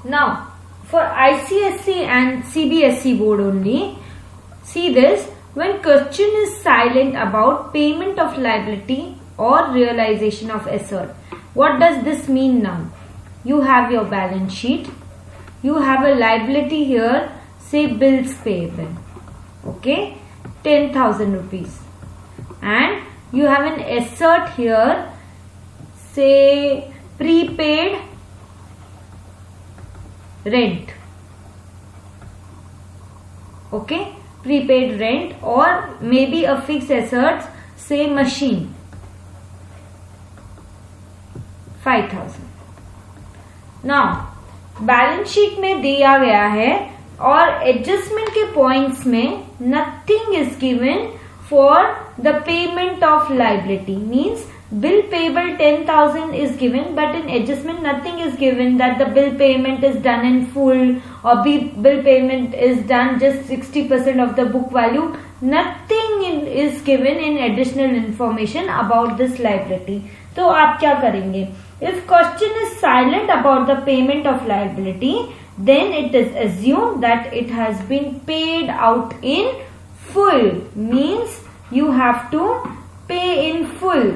Now, for ICSE and CBSE board only, see this, when question is silent about payment of liability or realization of asset. What does this mean now? You have your balance sheet. You have a liability here, say bills payable. Okay, 10,000 rupees. And you have an asset here, say prepaid rent. Okay, prepaid rent, or maybe a fixed asset, say machine, 5,000. Now balance sheet में दिया गया है और adjustment के points में nothing is given for the payment of liability, means bill payable 10,000 is given, but in adjustment nothing is given that the bill payment is done in full or bill payment is done just 60% of the book value. Nothing is given in additional information about this liability. तो आप क्या करेंगे? If question is silent about the payment of liability, then it is assumed that it has been paid out in full, means you have to pay in full.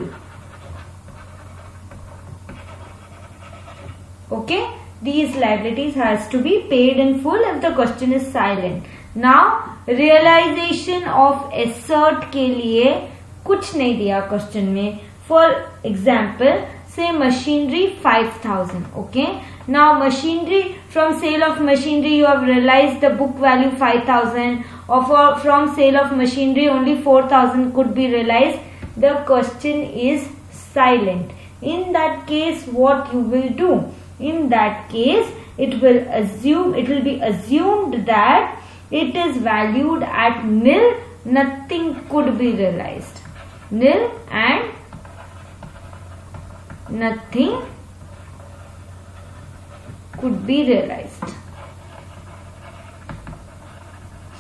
Okay, these liabilities has to be paid in full if the question is silent. Now realization of asset के लिए कुछ नहीं दिया question में. For example, say machinery 5,000. Okay, now machinery, from sale of machinery you have realized the book value 5,000, or from sale of machinery only 4,000 could be realized. The question is silent. In that case, what you will do? In that case, it will be assumed that it is valued at nil. Nothing could be realized. Nil and nothing could be realized.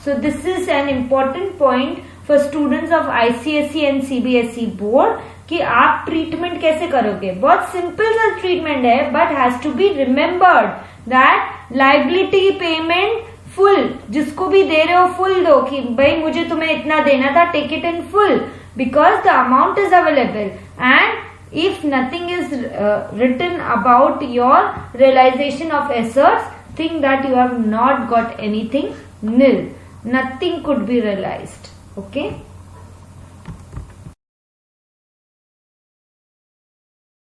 So this is an important point for students of ICSE and CBSE board कि आप treatment कैसे करोगे. बहुत simple सा treatment है, but has to be remembered that liability payment full, जिसको भी दे रहे हो फुल दो, कि भाई मुझे तुम्हें इतना देना था, take it in full because the amount is available. And if nothing is written about your realisation of assets, think that you have not got anything, nil, nothing could be realized. Okay.